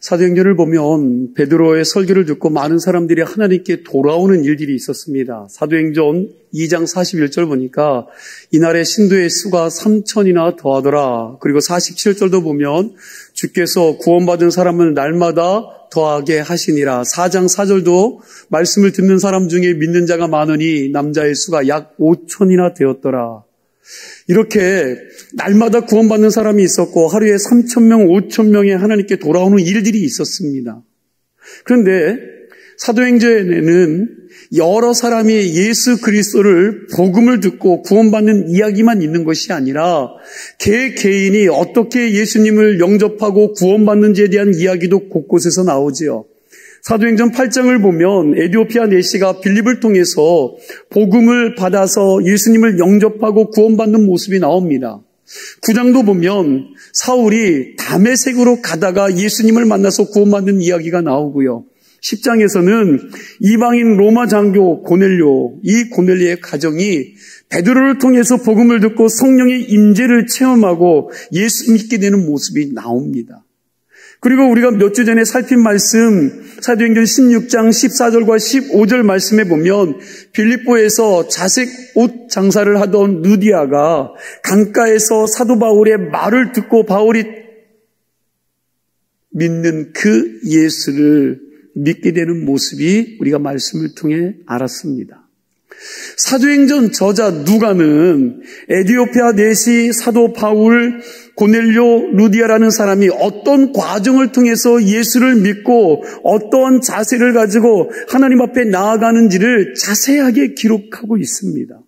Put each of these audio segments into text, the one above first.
사도행전을 보면 베드로의 설교를 듣고 많은 사람들이 하나님께 돌아오는 일들이 있었습니다. 사도행전 2장 41절 보니까 이날의 신도의 수가 3,000이나 더하더라. 그리고 47절도 보면 주께서 구원받은 사람을 날마다 더하게 하시니라. 4장 4절도 말씀을 듣는 사람 중에 믿는 자가 많으니 남자의 수가 약 5,000이나 되었더라. 이렇게 날마다 구원받는 사람이 있었고 하루에 3,000명, 5,000명의 하나님께 돌아오는 일들이 있었습니다. 그런데 사도행전에는 여러 사람이 예수 그리스도를 복음을 듣고 구원받는 이야기만 있는 것이 아니라 개개인이 어떻게 예수님을 영접하고 구원받는지에 대한 이야기도 곳곳에서 나오지요. 사도행전 8장을 보면 에디오피아 내시가 빌립을 통해서 복음을 받아서 예수님을 영접하고 구원받는 모습이 나옵니다. 9장도 보면 사울이 다메섹으로 가다가 예수님을 만나서 구원받는 이야기가 나오고요. 10장에서는 이방인 로마 장교 고넬료, 이 고넬료의 가정이 베드로를 통해서 복음을 듣고 성령의 임재를 체험하고 예수 믿게 되는 모습이 나옵니다. 그리고 우리가 몇 주 전에 살핀 말씀 사도행전 16장 14절과 15절 말씀에 보면 빌립보에서 자색 옷 장사를 하던 루디아가 강가에서 사도 바울의 말을 듣고 바울이 믿는 그 예수를 믿게 되는 모습이 우리가 말씀을 통해 알았습니다. 사도행전 저자 누가는 에디오피아 내시 사도 바울, 고넬료, 루디아라는 사람이 어떤 과정을 통해서 예수를 믿고 어떠한 자세를 가지고 하나님 앞에 나아가는지를 자세하게 기록하고 있습니다.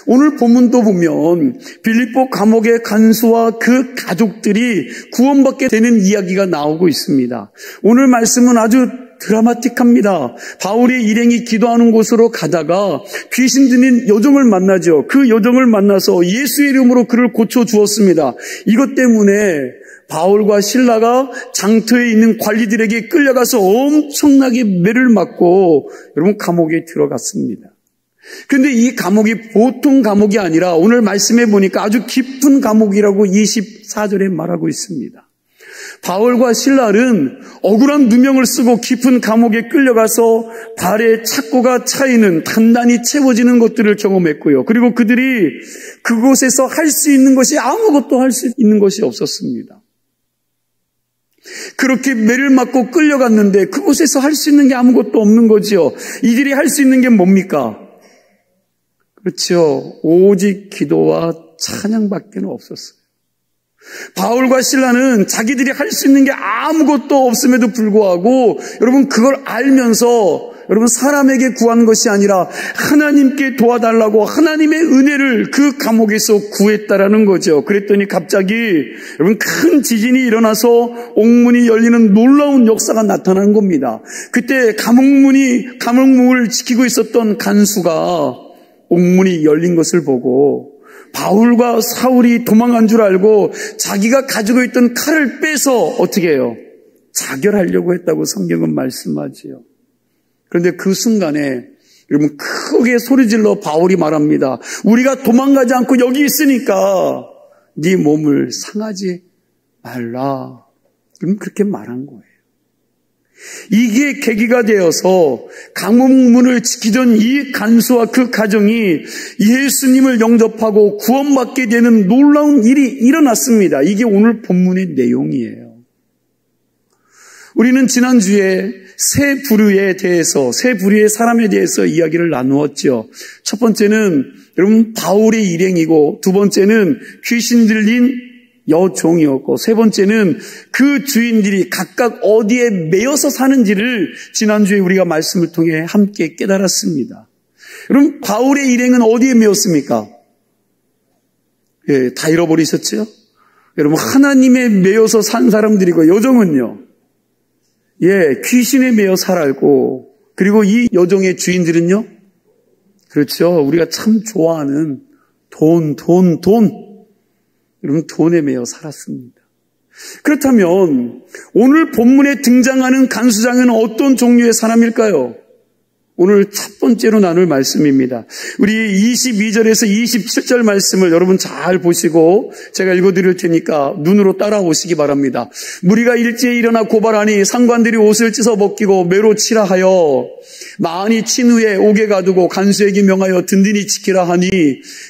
오늘 본문도 보면 빌립보 감옥의 간수와 그 가족들이 구원받게 되는 이야기가 나오고 있습니다. 오늘 말씀은 아주 드라마틱합니다. 바울이 일행이 기도하는 곳으로 가다가 귀신 들린 여종을 만나죠. 그 여종을 만나서 예수의 이름으로 그를 고쳐주었습니다. 이것 때문에 바울과 실라가 장터에 있는 관리들에게 끌려가서 엄청나게 매를 맞고 여러분 감옥에 들어갔습니다. 그런데 이 감옥이 보통 감옥이 아니라 오늘 말씀해 보니까 아주 깊은 감옥이라고 24절에 말하고 있습니다. 바울과 실라는 억울한 누명을 쓰고 깊은 감옥에 끌려가서 발에 착고가 차이는 단단히 채워지는 것들을 경험했고요. 그리고 그들이 그곳에서 할 수 있는 것이 아무것도 할 수 있는 것이 없었습니다. 그렇게 매를 맞고 끌려갔는데 그곳에서 할 수 있는 게 아무것도 없는 거지요. 이들이 할 수 있는 게 뭡니까? 그렇죠. 오직 기도와 찬양밖에 없었어요. 바울과 실라는 자기들이 할 수 있는 게 아무것도 없음에도 불구하고 여러분 그걸 알면서 여러분 사람에게 구한 것이 아니라 하나님께 도와달라고 하나님의 은혜를 그 감옥에서 구했다라는 거죠. 그랬더니 갑자기 여러분 큰 지진이 일어나서 옥문이 열리는 놀라운 역사가 나타난 겁니다. 그때 감옥문을 지키고 있었던 간수가 옥문이 열린 것을 보고 바울과 사울이 도망간 줄 알고 자기가 가지고 있던 칼을 빼서 어떻게 해요? 자결하려고 했다고 성경은 말씀하지요. 그런데 그 순간에 여러분 크게 소리질러 바울이 말합니다. 우리가 도망가지 않고 여기 있으니까 네 몸을 상하지 말라. 그럼 그렇게 말한 거예요. 이게 계기가 되어서 감옥문을 지키던 이 간수와 그 가정이 예수님을 영접하고 구원받게 되는 놀라운 일이 일어났습니다. 이게 오늘 본문의 내용이에요. 우리는 지난주에 세 부류의 사람에 대해서 이야기를 나누었죠. 첫 번째는 여러분 바울의 일행이고 두 번째는 귀신 들린 여종이었고 세 번째는 그 주인들이 각각 어디에 매여서 사는지를 지난주에 우리가 말씀을 통해 함께 깨달았습니다. 여러분 바울의 일행은 어디에 매였습니까? 다 잃어버리셨죠? 여러분 하나님에 매여서 산 사람들이고 여종은요. 귀신에 매여 살았고 그리고 이 여종의 주인들은요. 그렇죠. 우리가 참 좋아하는 돈. 여러분 돈에 매여 살았습니다. 그렇다면 오늘 본문에 등장하는 간수장은 어떤 종류의 사람일까요? 오늘 첫 번째로 나눌 말씀입니다. 우리 22절에서 27절 말씀을 여러분 잘 보시고 제가 읽어드릴 테니까 눈으로 따라오시기 바랍니다. 무리가 일제히 일어나 고발하니 상관들이 옷을 찢어 벗기고 매로 치라 하여 많이 친 후에 옥에 가두고 간수에게 명하여 든든히 지키라 하니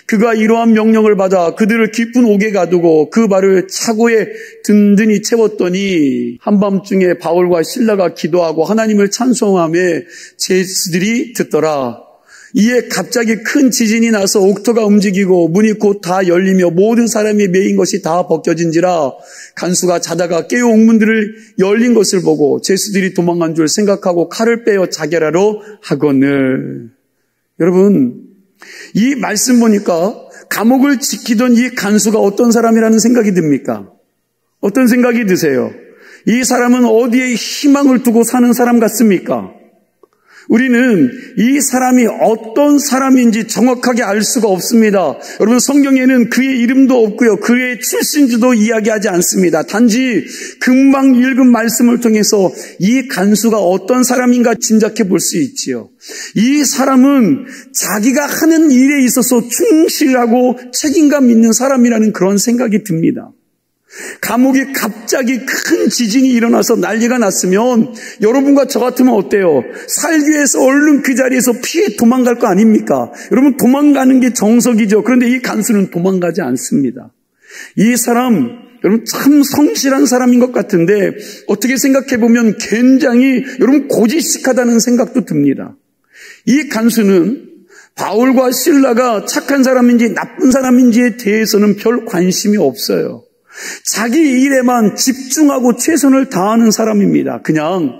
그가 이러한 명령을 받아 그들을 깊은 옥에 가두고 그 발을 차고에 든든히 채웠더니 한밤중에 바울과 실라가 기도하고 하나님을 찬송하며 제수들이 듣더라. 이에 갑자기 큰 지진이 나서 옥토가 움직이고 문이 곧 다 열리며 모든 사람이 매인 것이 다 벗겨진지라. 간수가 자다가 깨어 옥문들을 열린 것을 보고 제수들이 도망간 줄 생각하고 칼을 빼어 자결하러 하거늘. 여러분, 이 말씀 보니까 감옥을 지키던 이 간수가 어떤 사람이라는 생각이 듭니까? 어떤 생각이 드세요? 이 사람은 어디에 희망을 두고 사는 사람 같습니까? 우리는 이 사람이 어떤 사람인지 정확하게 알 수가 없습니다. 여러분, 성경에는 그의 이름도 없고요, 그의 출신지도 이야기하지 않습니다. 단지 금방 읽은 말씀을 통해서 이 간수가 어떤 사람인가 짐작해 볼 수 있지요. 이 사람은 자기가 하는 일에 있어서 충실하고 책임감 있는 사람이라는 그런 생각이 듭니다. 감옥에 갑자기 큰 지진이 일어나서 난리가 났으면 여러분과 저 같으면 어때요? 살기 위해서 얼른 그 자리에서 피해 도망갈 거 아닙니까? 여러분, 도망가는 게 정석이죠. 그런데 이 간수는 도망가지 않습니다. 이 사람, 여러분, 참 성실한 사람인 것 같은데 어떻게 생각해 보면 굉장히 여러분 고지식하다는 생각도 듭니다. 이 간수는 바울과 실라가 착한 사람인지 나쁜 사람인지에 대해서는 별 관심이 없어요. 자기 일에만 집중하고 최선을 다하는 사람입니다. 그냥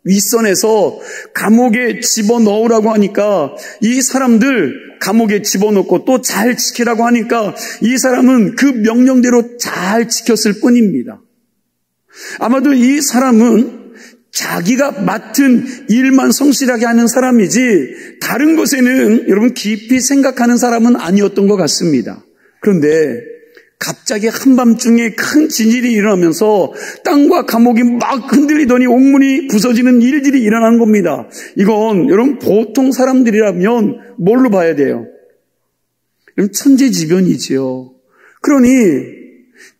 윗선에서 감옥에 집어넣으라고 하니까 이 사람들 감옥에 집어넣고 또 잘 지키라고 하니까 이 사람은 그 명령대로 잘 지켰을 뿐입니다. 아마도 이 사람은 자기가 맡은 일만 성실하게 하는 사람이지 다른 것에는 여러분 깊이 생각하는 사람은 아니었던 것 같습니다. 그런데 갑자기 한밤중에 큰 지진이 일어나면서 땅과 감옥이 막 흔들리더니 옥문이 부서지는 일들이 일어나는 겁니다. 이건 여러분 보통 사람들이라면 뭘로 봐야 돼요? 여러분 천재지변이지요. 그러니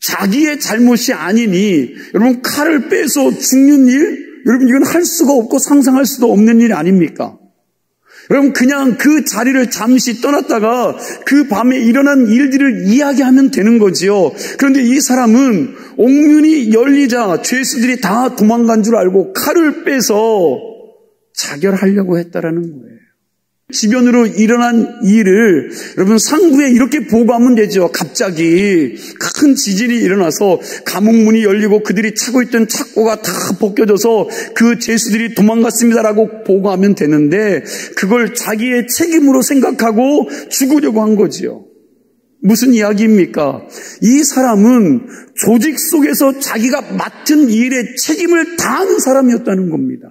자기의 잘못이 아니니 여러분 칼을 빼서 죽는 일, 여러분 이건 할 수가 없고 상상할 수도 없는 일 아닙니까? 여러분 그냥 그 자리를 잠시 떠났다가 그 밤에 일어난 일들을 이야기하면 되는 거지요. 그런데 이 사람은 옥문이 열리자 죄수들이 다 도망간 줄 알고 칼을 빼서 자결하려고 했다라는 거예요. 지변으로 일어난 일을 여러분 상부에 이렇게 보고하면 되죠. 갑자기 큰 지진이 일어나서 감옥문이 열리고 그들이 차고 있던 착고가 다 벗겨져서 그 죄수들이 도망갔습니다라고 보고하면 되는데 그걸 자기의 책임으로 생각하고 죽으려고 한 거지요. 무슨 이야기입니까? 이 사람은 조직 속에서 자기가 맡은 일에 책임을 다하는 사람이었다는 겁니다.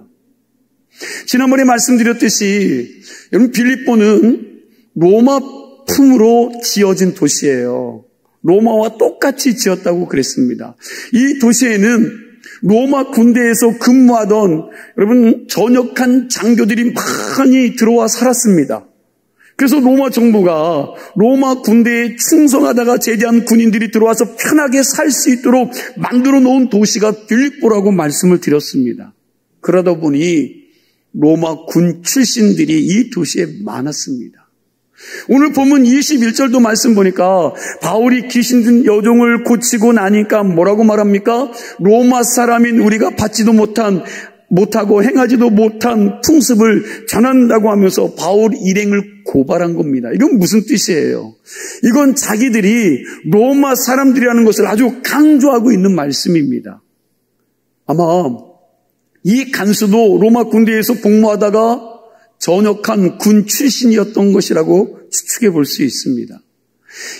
지난번에 말씀드렸듯이 여러분 빌립보는 로마 품으로 지어진 도시예요. 로마와 똑같이 지었다고 그랬습니다. 이 도시에는 로마 군대에서 근무하던 여러분 전역한 장교들이 많이 들어와 살았습니다. 그래서 로마 정부가 로마 군대에 충성하다가 제대한 군인들이 들어와서 편하게 살 수 있도록 만들어 놓은 도시가 빌립보라고 말씀을 드렸습니다. 그러다 보니 로마 군 출신들이 이 도시에 많았습니다. 오늘 본문 21절도 말씀 보니까 바울이 귀신 든 여종을 고치고 나니까 뭐라고 말합니까? 로마 사람인 우리가 받지도 못하고 행하지도 못한 풍습을 전한다고 하면서 바울 일행을 고발한 겁니다. 이건 무슨 뜻이에요? 이건 자기들이 로마 사람들이라는 것을 아주 강조하고 있는 말씀입니다. 아마 이 간수도 로마 군대에서 복무하다가 전역한 군 출신이었던 것이라고 추측해 볼 수 있습니다.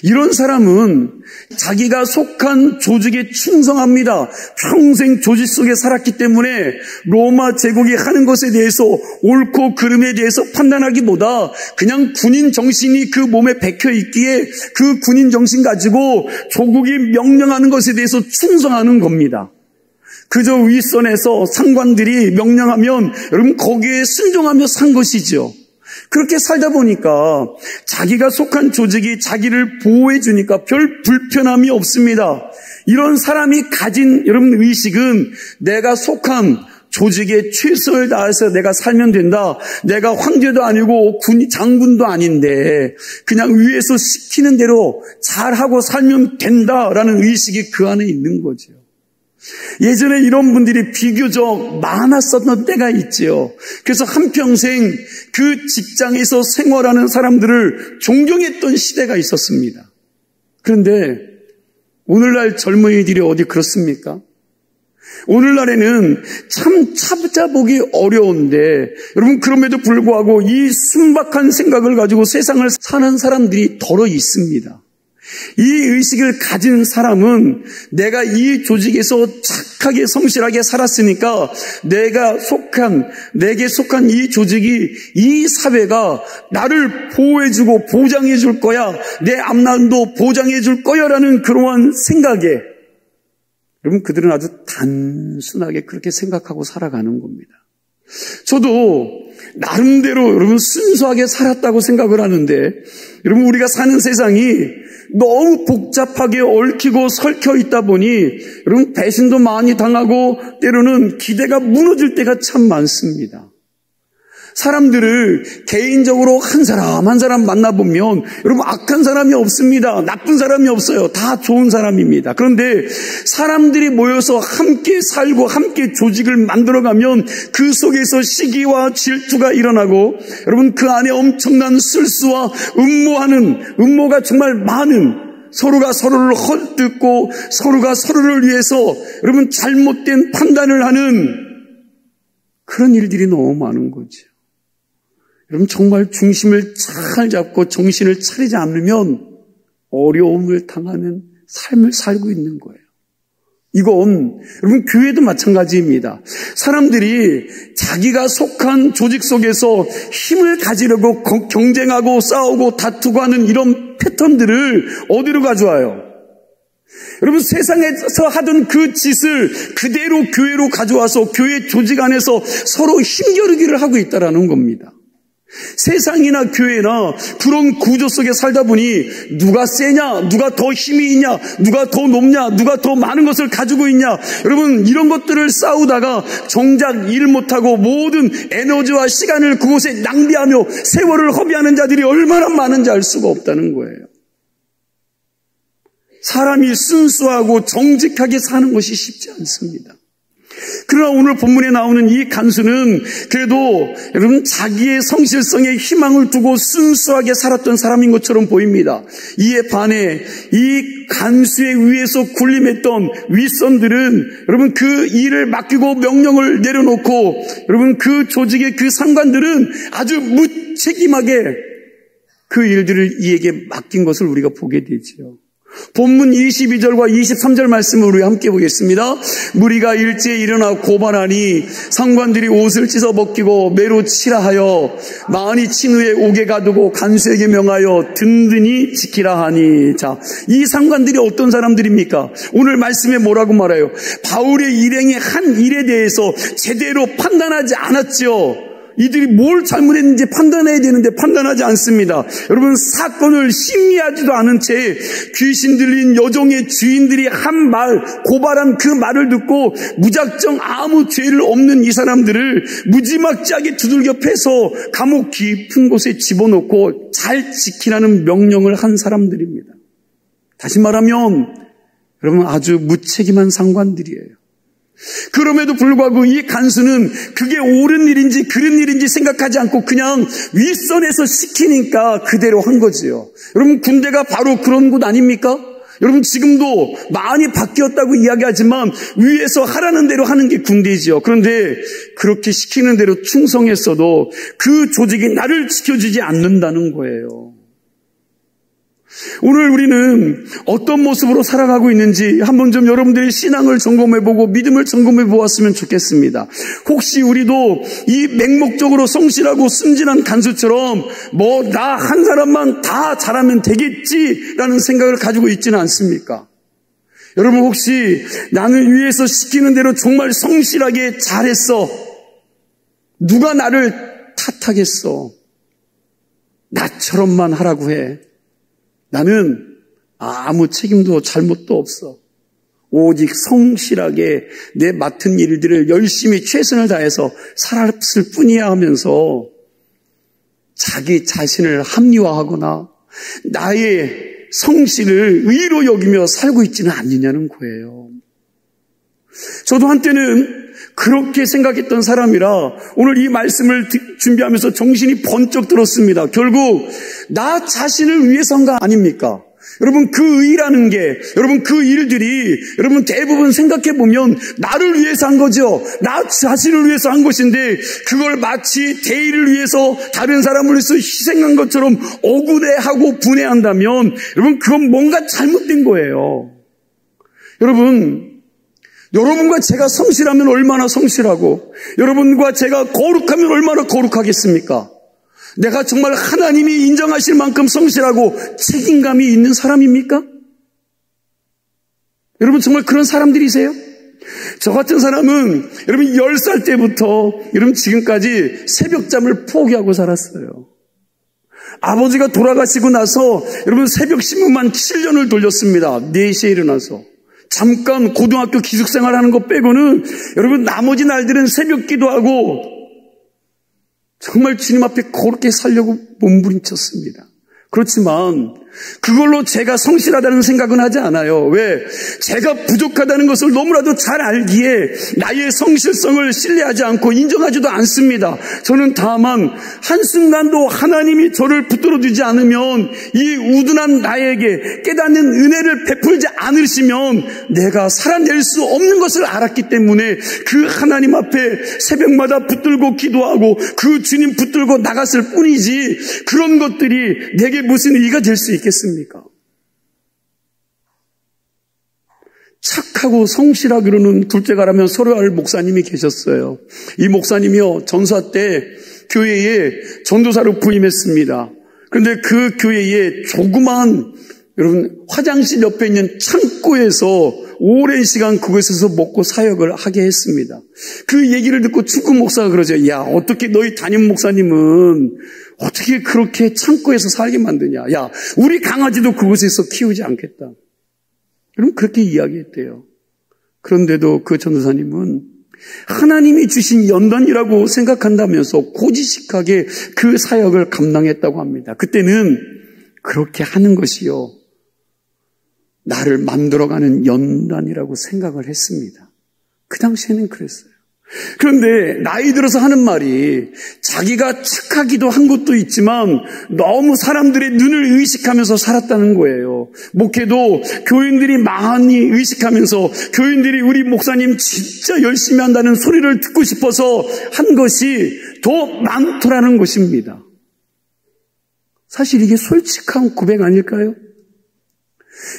이런 사람은 자기가 속한 조직에 충성합니다. 평생 조직 속에 살았기 때문에 로마 제국이 하는 것에 대해서 옳고 그름에 대해서 판단하기보다 그냥 군인 정신이 그 몸에 박혀 있기에 그 군인 정신 가지고 조국이 명령하는 것에 대해서 충성하는 겁니다. 그저 윗선에서 상관들이 명령하면 여러분 거기에 순종하며 산 것이죠. 그렇게 살다 보니까 자기가 속한 조직이 자기를 보호해 주니까 별 불편함이 없습니다. 이런 사람이 가진 여러분 의식은 내가 속한 조직에 최선을 다해서 내가 살면 된다. 내가 황제도 아니고 장군도 아닌데 그냥 위에서 시키는 대로 잘하고 살면 된다라는 의식이 그 안에 있는 거죠. 예전에 이런 분들이 비교적 많았었던 때가 있지요. 그래서 한평생 그 직장에서 생활하는 사람들을 존경했던 시대가 있었습니다. 그런데 오늘날 젊은이들이 어디 그렇습니까? 오늘날에는 참 찾아보기 어려운데 여러분 그럼에도 불구하고 이 순박한 생각을 가지고 세상을 사는 사람들이 더러 있습니다. 이 의식을 가진 사람은 내가 이 조직에서 착하게 성실하게 살았으니까 내게 속한 이 조직이 이 사회가 나를 보호해주고 보장해줄 거야. 내 앞날도 보장해줄 거야 라는 그러한 생각에 여러분 그들은 아주 단순하게 그렇게 생각하고 살아가는 겁니다. 저도 나름대로 여러분 순수하게 살았다고 생각을 하는데 여러분 우리가 사는 세상이 너무 복잡하게 얽히고 설켜 있다 보니 여러분 배신도 많이 당하고 때로는 기대가 무너질 때가 참 많습니다. 사람들을 개인적으로 한 사람 한 사람 만나보면 여러분 악한 사람이 없습니다. 나쁜 사람이 없어요. 다 좋은 사람입니다. 그런데 사람들이 모여서 함께 살고 함께 조직을 만들어가면 그 속에서 시기와 질투가 일어나고 여러분 그 안에 엄청난 술수와 음모가 정말 많은 서로가 서로를 헐뜯고 서로가 서로를 위해서 여러분 잘못된 판단을 하는 그런 일들이 너무 많은 거죠. 여러분 정말 중심을 잘 잡고 정신을 차리지 않으면 어려움을 당하는 삶을 살고 있는 거예요. 이건 여러분 교회도 마찬가지입니다. 사람들이 자기가 속한 조직 속에서 힘을 가지려고 경쟁하고 싸우고 다투고 하는 이런 패턴들을 어디로 가져와요? 여러분 세상에서 하던 그 짓을 그대로 교회로 가져와서 교회 조직 안에서 서로 힘겨루기를 하고 있다는 겁니다. 세상이나 교회나 그런 구조 속에 살다 보니 누가 세냐, 누가 더 힘이 있냐, 누가 더 높냐, 누가 더 많은 것을 가지고 있냐, 여러분 이런 것들을 싸우다가 정작 일 못하고 모든 에너지와 시간을 그곳에 낭비하며 세월을 허비하는 자들이 얼마나 많은지 알 수가 없다는 거예요. 사람이 순수하고 정직하게 사는 것이 쉽지 않습니다. 그러나 오늘 본문에 나오는 이 간수는 그래도 여러분 자기의 성실성에 희망을 두고 순수하게 살았던 사람인 것처럼 보입니다. 이에 반해 이 간수의 위에서 군림했던 윗선들은 여러분 그 일을 맡기고 명령을 내려놓고 여러분 그 조직의 그 상관들은 아주 무책임하게 그 일들을 이에게 맡긴 것을 우리가 보게 되지요. 본문 22절과 23절 말씀을 우리 함께 보겠습니다. 무리가 일제에 일어나 고발하니 상관들이 옷을 찢어 벗기고 매로 치라 하여 많이 친 후에 옥에 가두고 간수에게 명하여 든든히 지키라 하니. 자, 이 상관들이 어떤 사람들입니까? 오늘 말씀에 뭐라고 말해요? 바울의 일행의 한 일에 대해서 제대로 판단하지 않았죠. 이들이 뭘 잘못했는지 판단해야 되는데 판단하지 않습니다. 여러분 사건을 심리하지도 않은 채 귀신 들린 여종의 주인들이 한 말, 고발한 그 말을 듣고 무작정 아무 죄를 없는 이 사람들을 무지막지하게 두들겨 패서 감옥 깊은 곳에 집어넣고 잘 지키라는 명령을 한 사람들입니다. 다시 말하면 여러분 아주 무책임한 상관들이에요. 그럼에도 불구하고 이 간수는 그게 옳은 일인지 그른 일인지 생각하지 않고 그냥 윗선에서 시키니까 그대로 한 거지요. 여러분 군대가 바로 그런 곳 아닙니까? 여러분 지금도 많이 바뀌었다고 이야기하지만 위에서 하라는 대로 하는 게 군대이지요. 그런데 그렇게 시키는 대로 충성했어도 그 조직이 나를 지켜주지 않는다는 거예요. 오늘 우리는 어떤 모습으로 살아가고 있는지 한번 좀 여러분들의 신앙을 점검해보고 믿음을 점검해 보았으면 좋겠습니다. 혹시 우리도 이 맹목적으로 성실하고 순진한 간수처럼 뭐 나 한 사람만 다 잘하면 되겠지라는 생각을 가지고 있지는 않습니까? 여러분 혹시 나는 위에서 시키는 대로 정말 성실하게 잘했어? 누가 나를 탓하겠어? 나처럼만 하라고 해. 나는 아무 책임도 잘못도 없어. 오직 성실하게 내 맡은 일들을 열심히 최선을 다해서 살았을 뿐이야 하면서 자기 자신을 합리화하거나 나의 성실을 의로 여기며 살고 있지는 않느냐는 거예요. 저도 한때는 그렇게 생각했던 사람이라 오늘 이 말씀을 준비하면서 정신이 번쩍 들었습니다. 결국 나 자신을 위해서 한 거 아닙니까? 여러분 그 의라는 게 여러분 그 일들이 여러분 대부분 생각해 보면 나를 위해서 한 거죠. 나 자신을 위해서 한 것인데 그걸 마치 대의를 위해서 다른 사람을 위해서 희생한 것처럼 억울해하고 분해한다면 여러분 그건 뭔가 잘못된 거예요. 여러분과 제가 성실하면 얼마나 성실하고 여러분과 제가 거룩하면 얼마나 거룩하겠습니까? 내가 정말 하나님이 인정하실 만큼 성실하고 책임감이 있는 사람입니까? 여러분 정말 그런 사람들이세요? 저 같은 사람은 여러분 10살 때부터 여러분 지금까지 새벽잠을 포기하고 살았어요. 아버지가 돌아가시고 나서 여러분 새벽 신문만 7년을 돌렸습니다. 4시에 일어나서. 잠깐 고등학교 기숙생활 하는 거 빼고는 여러분 나머지 날들은 새벽 기도하고 정말 주님 앞에 거룩게 살려고 몸부림쳤습니다. 그렇지만 그걸로 제가 성실하다는 생각은 하지 않아요. 왜? 제가 부족하다는 것을 너무나도 잘 알기에 나의 성실성을 신뢰하지 않고 인정하지도 않습니다. 저는 다만 한순간도 하나님이 저를 붙들어주지 않으면 이 우둔한 나에게 깨닫는 은혜를 베풀지 않으시면 내가 살아낼 수 없는 것을 알았기 때문에 그 하나님 앞에 새벽마다 붙들고 기도하고 그 주님 붙들고 나갔을 뿐이지 그런 것들이 내게 무슨 의의가 될 수 있겠습니까? 착하고 성실하기로는 둘째가라면 소로알 목사님이 계셨어요. 이 목사님이요 전사 때 교회에 전도사로 부임했습니다. 그런데 그 교회에 조그만 여러분 화장실 옆에 있는 창고에서 오랜 시간 그곳에서 먹고 사역을 하게 했습니다. 그 얘기를 듣고 축구 목사가 그러죠. 야 어떻게 너희 담임 목사님은 어떻게 그렇게 창고에서 살게 만드냐. 야 우리 강아지도 그곳에서 키우지 않겠다. 여러분 그렇게 이야기했대요. 그런데도 그 전도사님은 하나님이 주신 연단이라고 생각한다면서 고지식하게 그 사역을 감당했다고 합니다. 그때는 그렇게 하는 것이요 나를 만들어가는 연단이라고 생각을 했습니다. 그 당시에는 그랬어요. 그런데 나이 들어서 하는 말이 자기가 착하기도 한 것도 있지만 너무 사람들의 눈을 의식하면서 살았다는 거예요. 목회도 교인들이 많이 의식하면서 교인들이 우리 목사님 진짜 열심히 한다는 소리를 듣고 싶어서 한 것이 더 많더라는 것입니다. 사실 이게 솔직한 고백 아닐까요?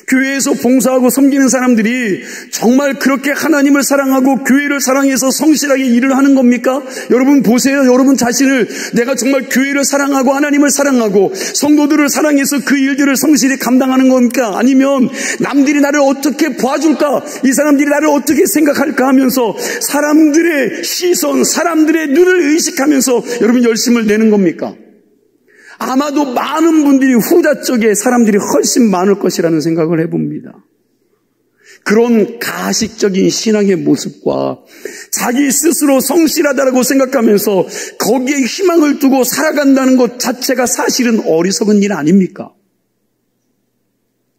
교회에서 봉사하고 섬기는 사람들이 정말 그렇게 하나님을 사랑하고 교회를 사랑해서 성실하게 일을 하는 겁니까? 여러분 보세요. 여러분 자신을 내가 정말 교회를 사랑하고 하나님을 사랑하고 성도들을 사랑해서 그 일들을 성실히 감당하는 겁니까? 아니면 남들이 나를 어떻게 봐줄까? 이 사람들이 나를 어떻게 생각할까 하면서 사람들의 시선, 사람들의 눈을 의식하면서 여러분 열심을 내는 겁니까? 아마도 많은 분들이 후자 쪽에 사람들이 훨씬 많을 것이라는 생각을 해봅니다. 그런 가식적인 신앙의 모습과 자기 스스로 성실하다고 생각하면서 거기에 희망을 두고 살아간다는 것 자체가 사실은 어리석은 일 아닙니까?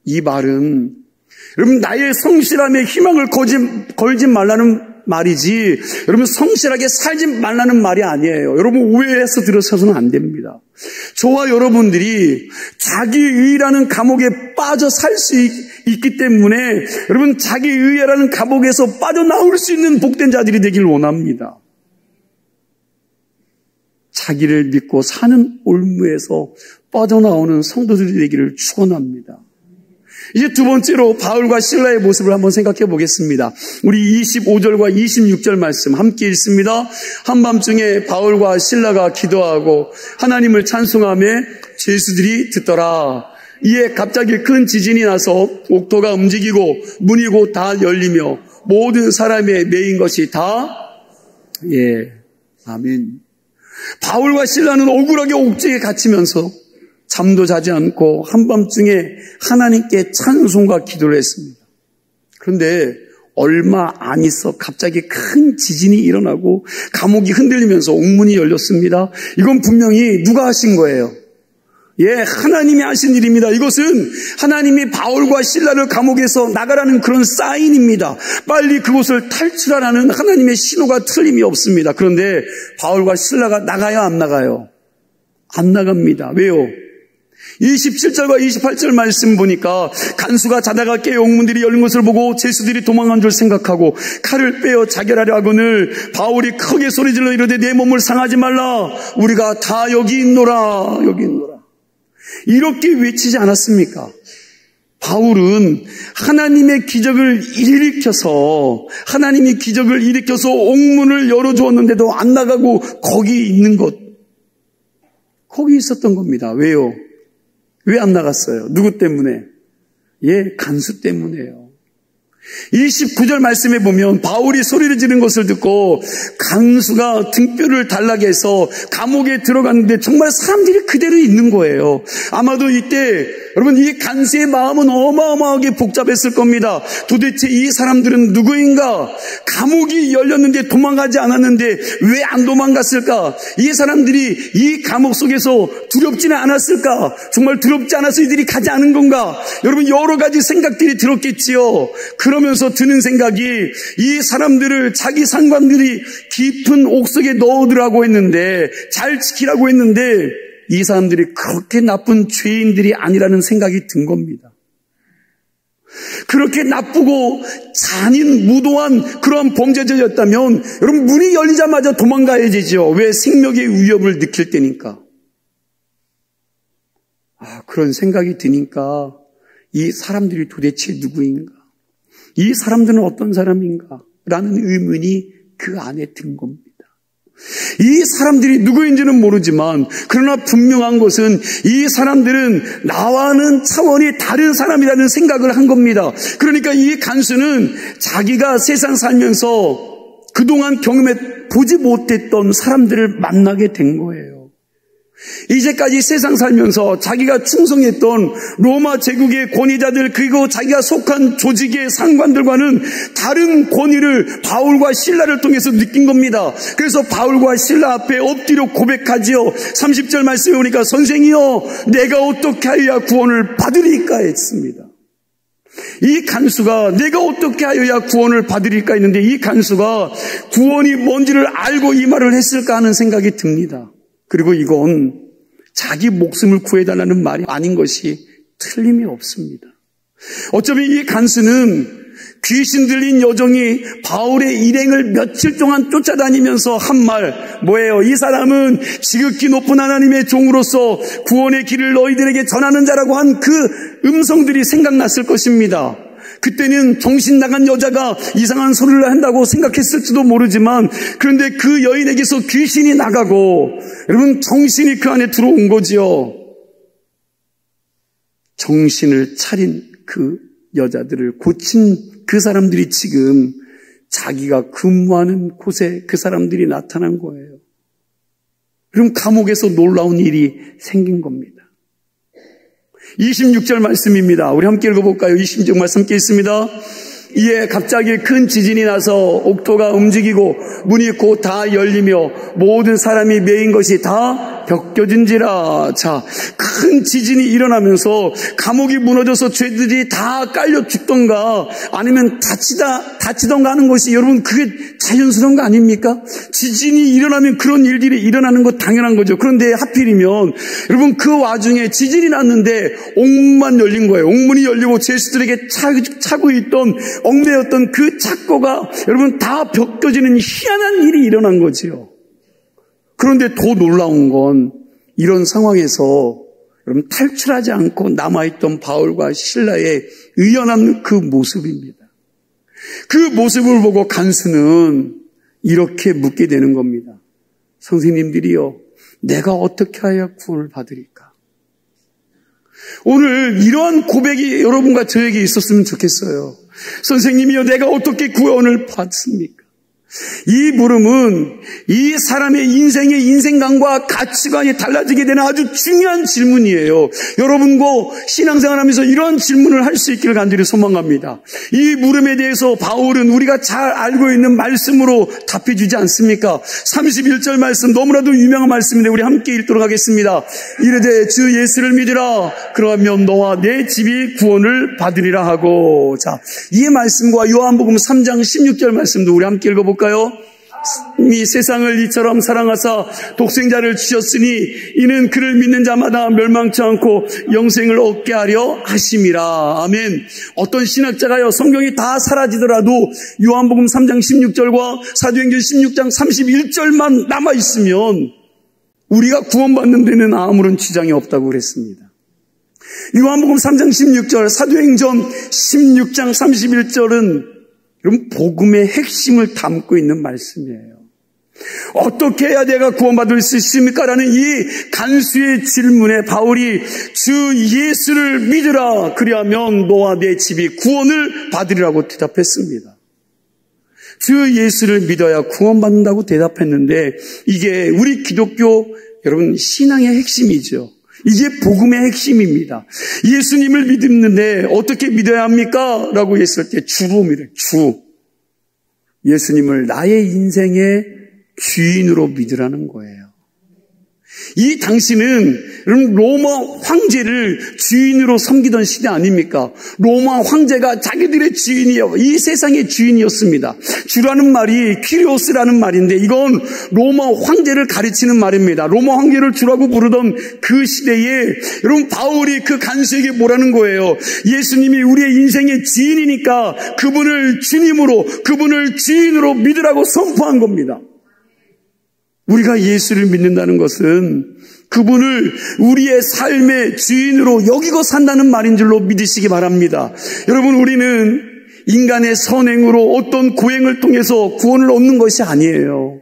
이 말은 여러분 나의 성실함에 희망을 걸지 말라는 말이지 여러분 성실하게 살지 말라는 말이 아니에요. 여러분 오해해서 들으셔서는 안 됩니다. 저와 여러분들이 자기의라는 감옥에 빠져 살 수 있기 때문에 여러분 자기의라는 감옥에서 빠져나올 수 있는 복된 자들이 되길 원합니다. 자기를 믿고 사는 올무에서 빠져나오는 성도들이 되기를 축원합니다. 이제 두 번째로 바울과 실라의 모습을 한번 생각해 보겠습니다. 우리 25절과 26절 말씀 함께 읽습니다. 한밤중에 바울과 실라가 기도하고 하나님을 찬송하며 죄수들이 듣더라. 이에 갑자기 큰 지진이 나서 옥토가 움직이고 문이 곧 다 열리며 모든 사람의 매인 것이 다 아멘. 바울과 실라는 억울하게 옥중에 갇히면서 잠도 자지 않고 한밤중에 하나님께 찬송과 기도를 했습니다. 그런데 얼마 안 있어 갑자기 큰 지진이 일어나고 감옥이 흔들리면서 옥문이 열렸습니다. 이건 분명히 누가 하신 거예요? 하나님이 하신 일입니다. 이것은 하나님이 바울과 실라를 감옥에서 나가라는 그런 사인입니다. 빨리 그곳을 탈출하라는 하나님의 신호가 틀림이 없습니다. 그런데 바울과 실라가 나가요, 안 나가요? 안 나갑니다. 왜요? 27절과 28절 말씀 보니까 간수가 자다가 깨어 옥문들이 열린 것을 보고 죄수들이 도망간 줄 생각하고 칼을 빼어 자결하려 하거늘 바울이 크게 소리질러 이르되 내 몸을 상하지 말라. 우리가 다 여기 있노라. 여기 있노라. 이렇게 외치지 않았습니까? 바울은 하나님의 기적을 일으켜서 하나님이 기적을 일으켜서 옥문을 열어주었는데도 안 나가고 거기 있는 것. 거기 있었던 겁니다. 왜요? 왜 안 나갔어요? 누구 때문에? 간수 때문에요. 29절 말씀에 보면 바울이 소리를 지르는 것을 듣고 간수가 등뼈를 달라게 해서 감옥에 들어갔는데 정말 사람들이 그대로 있는 거예요. 아마도 이때 여러분 이 간수의 마음은 어마어마하게 복잡했을 겁니다. 도대체 이 사람들은 누구인가? 감옥이 열렸는데 도망가지 않았는데 왜 안 도망갔을까? 이 사람들이 이 감옥 속에서 두렵지는 않았을까? 정말 두렵지 않아서 이들이 가지 않은 건가? 여러분 여러 가지 생각들이 들었겠지요. 그러면서 드는 생각이 이 사람들을 자기 상관들이 깊은 옥속에 넣어두라고 했는데 잘 지키라고 했는데 이 사람들이 그렇게 나쁜 죄인들이 아니라는 생각이 든 겁니다. 그렇게 나쁘고 잔인 무도한 그런 범죄자였다면 여러분 문이 열리자마자 도망가야 되죠. 왜? 생명의 위협을 느낄 때니까. 그런 생각이 드니까 이 사람들이 도대체 누구인가? 이 사람들은 어떤 사람인가? 라는 의문이 그 안에 든 겁니다. 이 사람들이 누구인지는 모르지만 그러나 분명한 것은 이 사람들은 나와는 차원이 다른 사람이라는 생각을 한 겁니다. 그러니까 이 간수는 자기가 세상 살면서 그동안 경험해 보지 못했던 사람들을 만나게 된 거예요. 이제까지 세상 살면서 자기가 충성했던 로마 제국의 권위자들 그리고 자기가 속한 조직의 상관들과는 다른 권위를 바울과 실라를 통해서 느낀 겁니다. 그래서 바울과 실라 앞에 엎드려 고백하지요. 30절 말씀에 오니까 선생이여 내가 어떻게 하여야 구원을 받으리까 했습니다. 이 간수가 내가 어떻게 하여야 구원을 받으리까 했는데 이 간수가 구원이 뭔지를 알고 이 말을 했을까 하는 생각이 듭니다. 그리고 이건 자기 목숨을 구해달라는 말이 아닌 것이 틀림이 없습니다. 어차피 이 간수는 귀신 들린 여종이 바울의 일행을 며칠 동안 쫓아다니면서 한 말 뭐예요? 이 사람은 지극히 높은 하나님의 종으로서 구원의 길을 너희들에게 전하는 자라고 한 그 음성들이 생각났을 것입니다. 그때는 정신 나간 여자가 이상한 소리를 한다고 생각했을지도 모르지만 그런데 그 여인에게서 귀신이 나가고 여러분 정신이 그 안에 들어온 거지요. 정신을 차린 그 여자들을 고친 그 사람들이 지금 자기가 근무하는 곳에 그 사람들이 나타난 거예요. 그럼 감옥에서 놀라운 일이 생긴 겁니다. 26절 말씀입니다. 우리 함께 읽어볼까요? 26절 말씀 함께 있습니다. 이에 갑자기 큰 지진이 나서 옥토가 움직이고 문이 곧 다 열리며 모든 사람이 메인 것이 다 벗겨진지라. 자, 큰 지진이 일어나면서 감옥이 무너져서 죄들이 다 깔려 죽던가 아니면 다치던가 하는 것이 여러분 그게 자연스러운 거 아닙니까? 지진이 일어나면 그런 일들이 일어나는 거 당연한 거죠. 그런데 하필이면 여러분 그 와중에 지진이 났는데 옥문만 열린 거예요. 옥문이 열리고 죄수들에게 차고 있던 얽매였던 그 착고가 여러분 다 벗겨지는 희한한 일이 일어난 거지요. 그런데 더 놀라운 건 이런 상황에서 여러분 탈출하지 않고 남아있던 바울과 실라의 의연한 그 모습입니다. 그 모습을 보고 간수는 이렇게 묻게 되는 겁니다. 선생님들이요, 내가 어떻게 하여 구원을 받으리까? 오늘 이러한 고백이 여러분과 저에게 있었으면 좋겠어요. 선생님이요, 내가 어떻게 구원을 받습니까? 이 물음은 이 사람의 인생관과 가치관이 달라지게 되는 아주 중요한 질문이에요. 여러분과 신앙생활하면서 이런 질문을 할 수 있기를 간절히 소망합니다. 이 물음에 대해서 바울은 우리가 잘 알고 있는 말씀으로 답해주지 않습니까? 31절 말씀, 너무나도 유명한 말씀인데 우리 함께 읽도록 하겠습니다. 이르되 주 예수를 믿으라. 그러면 너와 내 집이 구원을 받으리라 하고. 자, 이 말씀과 요한복음 3장 16절 말씀도 우리 함께 읽어볼까요? 이 세상을 이처럼 사랑하사 독생자를 주셨으니 이는 그를 믿는 자마다 멸망치 않고 영생을 얻게 하려 하심이라. 아멘. 어떤 신학자가요, 성경이 다 사라지더라도 요한복음 3장 16절과 사도행전 16장 31절만 남아있으면 우리가 구원받는 데는 아무런 지장이 없다고 그랬습니다. 요한복음 3장 16절, 사도행전 16장 31절은 그럼 복음의 핵심을 담고 있는 말씀이에요. 어떻게 해야 내가 구원받을 수 있습니까? 라는 이 간수의 질문에 바울이 주 예수를 믿으라. 그리하면 너와 내 집이 구원을 받으리라고 대답했습니다. 주 예수를 믿어야 구원받는다고 대답했는데 이게 우리 기독교 여러분 신앙의 핵심이죠. 이게 복음의 핵심입니다. 예수님을 믿는데 어떻게 믿어야 합니까? 라고 했을 때 주로 믿어요. 주. 예수님을 나의 인생의 주인으로 믿으라는 거예요. 이 당시는 로마 황제를 주인으로 섬기던 시대 아닙니까? 로마 황제가 자기들의 주인이요, 이 세상의 주인이었습니다. 주라는 말이 퀴리오스라는 말인데 이건 로마 황제를 가르치는 말입니다. 로마 황제를 주라고 부르던 그 시대에 여러분 바울이 그 간수에게 뭐라는 거예요? 예수님이 우리의 인생의 주인이니까 그분을 주님으로, 그분을 주인으로 믿으라고 선포한 겁니다. 우리가 예수를 믿는다는 것은 그분을 우리의 삶의 주인으로 여기고 산다는 말인 줄로 믿으시기 바랍니다. 여러분, 우리는 인간의 선행으로 어떤 고행을 통해서 구원을 얻는 것이 아니에요.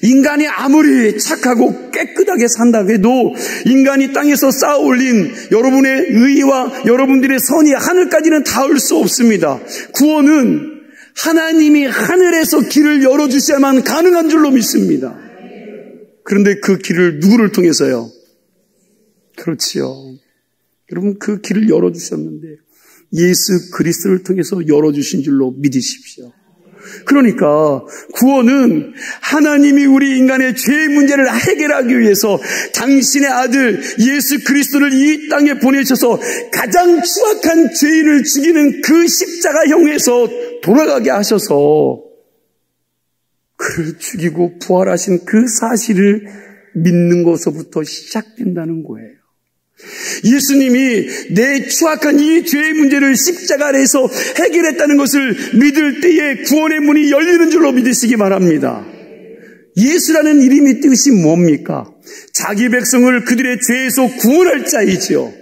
인간이 아무리 착하고 깨끗하게 산다고 해도 인간이 땅에서 쌓아 올린 여러분의 의와 여러분들의 선이 하늘까지는 닿을 수 없습니다. 구원은 하나님이 하늘에서 길을 열어주셔야만 가능한 줄로 믿습니다. 그런데 그 길을 누구를 통해서요? 그렇지요. 여러분, 그 길을 열어주셨는데 예수 그리스도를 통해서 열어주신 줄로 믿으십시오. 그러니까 구원은 하나님이 우리 인간의 죄의 문제를 해결하기 위해서 당신의 아들 예수 그리스도를 이 땅에 보내셔서 가장 추악한 죄인을 죽이는 그 십자가형에서 돌아가게 하셔서 그를 죽이고 부활하신 그 사실을 믿는 것서부터 시작된다는 거예요. 예수님이 내 추악한 이 죄의 문제를 십자가 아래에서 해결했다는 것을 믿을 때에 구원의 문이 열리는 줄로 믿으시기 바랍니다. 예수라는 이름의 뜻이 뭡니까? 자기 백성을 그들의 죄에서 구원할 자이지요.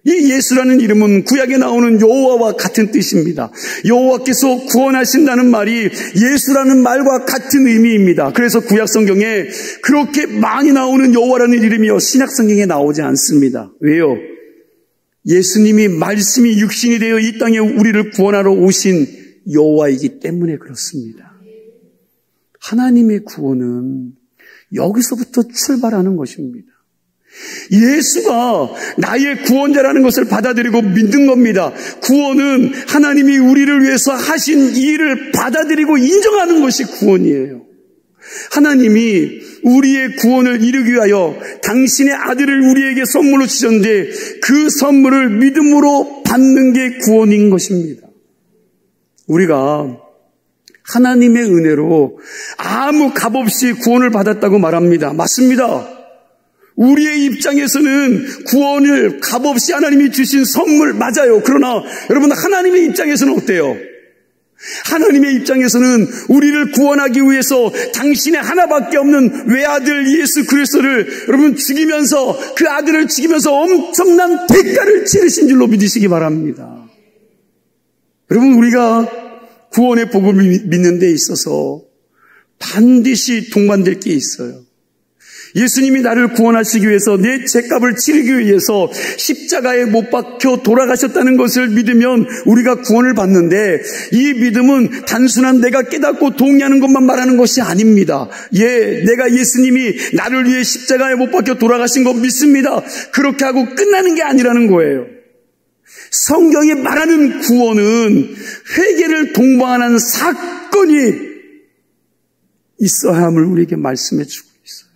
이 예수라는 이름은 구약에 나오는 여호와와 같은 뜻입니다. 여호와께서 구원하신다는 말이 예수라는 말과 같은 의미입니다. 그래서 구약 성경에 그렇게 많이 나오는 여호와라는 이름이요 신약 성경에 나오지 않습니다. 왜요? 예수님이 말씀이 육신이 되어 이 땅에 우리를 구원하러 오신 여호와이기 때문에 그렇습니다. 하나님의 구원은 여기서부터 출발하는 것입니다. 예수가 나의 구원자라는 것을 받아들이고 믿는 겁니다. 구원은 하나님이 우리를 위해서 하신 일을 받아들이고 인정하는 것이 구원이에요. 하나님이 우리의 구원을 이루기 위하여 당신의 아들을 우리에게 선물로 주셨는데 그 선물을 믿음으로 받는 게 구원인 것입니다. 우리가 하나님의 은혜로 아무 값없이 구원을 받았다고 말합니다. 맞습니다. 우리의 입장에서는 구원을 값없이 하나님이 주신 선물 맞아요. 그러나 여러분 하나님의 입장에서는 어때요? 하나님의 입장에서는 우리를 구원하기 위해서 당신의 하나밖에 없는 외아들 예수 그리스도를 여러분 죽이면서 그 아들을 죽이면서 엄청난 대가를 치르신 줄로 믿으시기 바랍니다. 여러분 우리가 구원의 복음을 믿는 데 있어서 반드시 동반될 게 있어요. 예수님이 나를 구원하시기 위해서 내 죄값을 치르기 위해서 십자가에 못 박혀 돌아가셨다는 것을 믿으면 우리가 구원을 받는데, 이 믿음은 단순한 내가 깨닫고 동의하는 것만 말하는 것이 아닙니다. 내가 예수님이 나를 위해 십자가에 못 박혀 돌아가신 거 믿습니다. 그렇게 하고 끝나는 게 아니라는 거예요. 성경이 말하는 구원은 회개를 동반하는 사건이 있어야 함을 우리에게 말씀해 주고 있어요.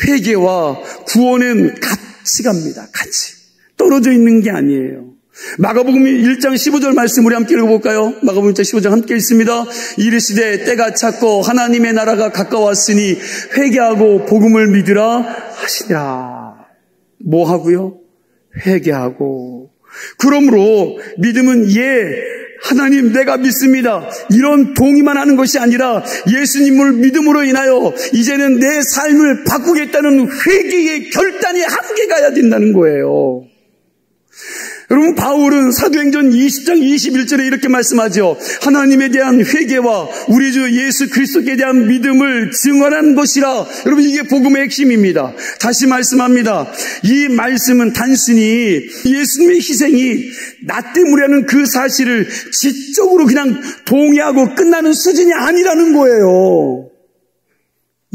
회개와 구원은 같이 갑니다. 같이. 떨어져 있는 게 아니에요. 마가복음 1장 15절 말씀 우리 함께 읽어볼까요? 마가복음 1장 15절 함께 읽습니다. 이르시되 때가 찼고 하나님의 나라가 가까웠으니 회개하고 복음을 믿으라 하시니라. 뭐 하고요? 회개하고. 그러므로 믿음은 하나님 내가 믿습니다, 이런 동의만 하는 것이 아니라 예수님을 믿음으로 인하여 이제는 내 삶을 바꾸겠다는 회개의 결단이 함께 가야 된다는 거예요. 여러분, 바울은 사도행전 20장 21절에 이렇게 말씀하죠. 하나님에 대한 회개와 우리 주 예수 그리스도께 대한 믿음을 증언하는 것이라. 여러분, 이게 복음의 핵심입니다. 다시 말씀합니다. 이 말씀은 단순히 예수님의 희생이 나 때문이라는 그 사실을 지적으로 그냥 동의하고 끝나는 수준이 아니라는 거예요.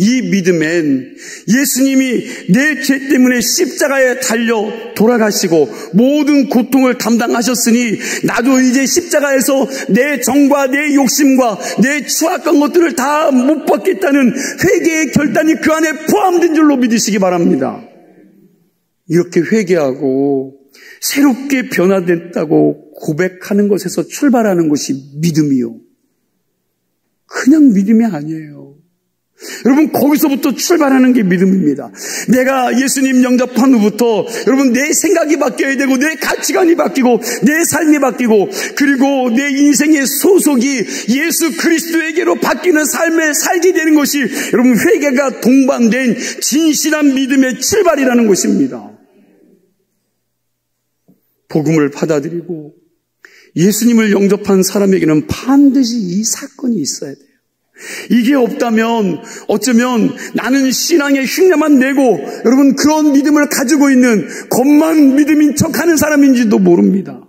이 믿음엔 예수님이 내 죄 때문에 십자가에 달려 돌아가시고 모든 고통을 담당하셨으니 나도 이제 십자가에서 내 정과 내 욕심과 내 추악한 것들을 다 못 받겠다는 회개의 결단이 그 안에 포함된 줄로 믿으시기 바랍니다. 이렇게 회개하고 새롭게 변화됐다고 고백하는 것에서 출발하는 것이 믿음이요. 그냥 믿음이 아니에요. 여러분, 거기서부터 출발하는 게 믿음입니다. 내가 예수님 영접한 후부터 여러분 내 생각이 바뀌어야 되고 내 가치관이 바뀌고 내 삶이 바뀌고 그리고 내 인생의 소속이 예수 그리스도에게로 바뀌는 삶에 살게 되는 것이 여러분 회개가 동반된 진실한 믿음의 출발이라는 것입니다. 복음을 받아들이고 예수님을 영접한 사람에게는 반드시 이 사건이 있어야 돼요. 이게 없다면 어쩌면 나는 신앙의 흉내만 내고 여러분 그런 믿음을 가지고 있는 겉만 믿음인 척하는 사람인지도 모릅니다.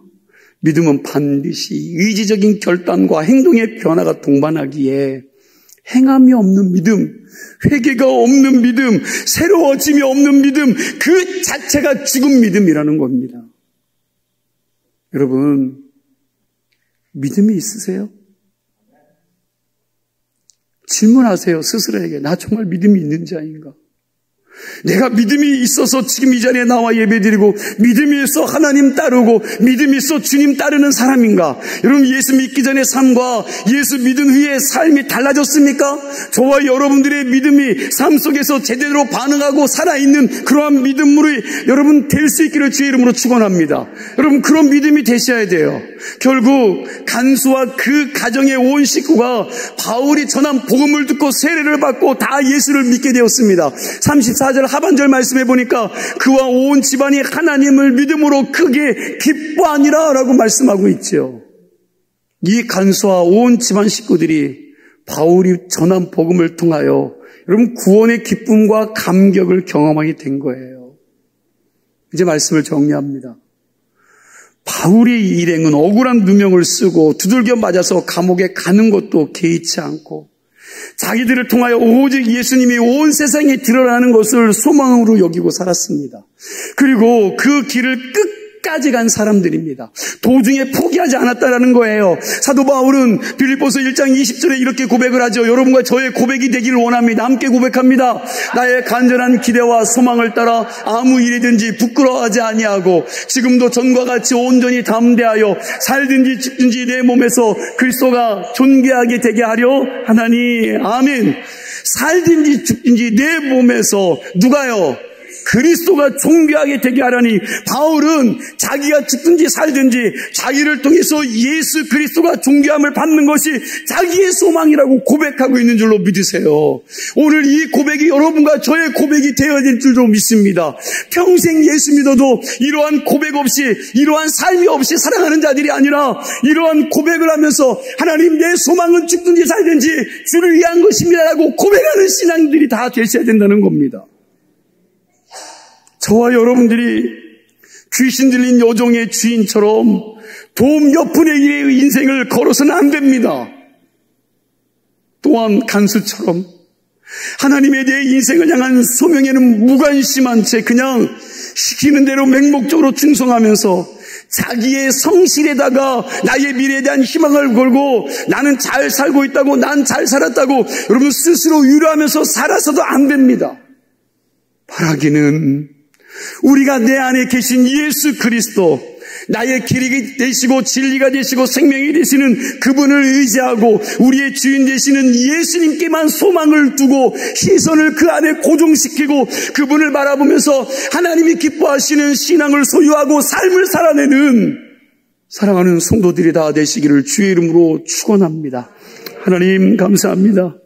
믿음은 반드시 의지적인 결단과 행동의 변화가 동반하기에 행함이 없는 믿음, 회개가 없는 믿음, 새로워짐이 없는 믿음, 그 자체가 죽은 믿음이라는 겁니다. 여러분, 믿음이 있으세요? 질문하세요. 스스로에게. 나 정말 믿음이 있는 자인가? 내가 믿음이 있어서 지금 이 자리에 나와 예배드리고 믿음이 있어 하나님 따르고 믿음이 있어 주님 따르는 사람인가? 여러분, 예수 믿기 전의 삶과 예수 믿은 후의 삶이 달라졌습니까? 저와 여러분들의 믿음이 삶 속에서 제대로 반응하고 살아있는 그러한 믿음으로 여러분 될 수 있기를 주의 이름으로 축원합니다. 여러분, 그런 믿음이 되셔야 돼요. 결국 간수와 그 가정의 온 식구가 바울이 전한 복음을 듣고 세례를 받고 다 예수를 믿게 되었습니다. 34절 하반절 말씀해 보니까 그와 온 집안이 하나님을 믿음으로 크게 기뻐하니라 라고 말씀하고 있죠. 이 간수와 온 집안 식구들이 바울이 전한 복음을 통하여 여러분 구원의 기쁨과 감격을 경험하게 된 거예요. 이제 말씀을 정리합니다. 바울의 일행은 억울한 누명을 쓰고 두들겨 맞아서 감옥에 가는 것도 개의치 않고 자기들을 통하여 오직 예수님이 온 세상에 드러나는 것을 소망으로 여기고 살았습니다. 그리고 그 길을 끝까지 간 사람들입니다. 도중에 포기하지 않았다라는 거예요. 사도 바울은 빌립보서 1장 20절에 이렇게 고백을 하죠. 여러분과 저의 고백이 되기를 원합니다. 함께 고백합니다. 나의 간절한 기대와 소망을 따라 아무 일이든지 부끄러워하지 아니하고 지금도 전과 같이 온전히 담대하여 살든지 죽든지 내 몸에서 그리스도가 존귀하게 되게 하려 하나니. 아멘. 살든지 죽든지 내 몸에서 누가요? 그리스도가 존귀하게 되게 하라니 바울은 자기가 죽든지 살든지 자기를 통해서 예수 그리스도가 존귀함을 받는 것이 자기의 소망이라고 고백하고 있는 줄로 믿으세요. 오늘 이 고백이 여러분과 저의 고백이 되어야 될 줄로 믿습니다. 평생 예수 믿어도 이러한 고백 없이, 이러한 삶이 없이 살아가는 자들이 아니라 이러한 고백을 하면서 하나님, 내 소망은 죽든지 살든지 주를 위한 것입니다라고 고백하는 신앙들이 다 되셔야 된다는 겁니다. 저와 여러분들이 귀신 들린 여종의 주인처럼 도움 몇 분의 1의 인생을 걸어서는 안 됩니다. 또한 간수처럼 하나님의 내 인생을 향한 소명에는 무관심한 채 그냥 시키는 대로 맹목적으로 충성하면서 자기의 성실에다가 나의 미래에 대한 희망을 걸고 나는 잘 살고 있다고, 난 잘 살았다고 여러분 스스로 위로하면서 살아서도 안 됩니다. 바라기는 우리가 내 안에 계신 예수 그리스도, 나의 길이 되시고 진리가 되시고 생명이 되시는 그분을 의지하고 우리의 주인 되시는 예수님께만 소망을 두고 시선을 그 안에 고정시키고 그분을 바라보면서 하나님이 기뻐하시는 신앙을 소유하고 삶을 살아내는 사랑하는 성도들이 다 되시기를 주의 이름으로 축원합니다. 하나님 감사합니다.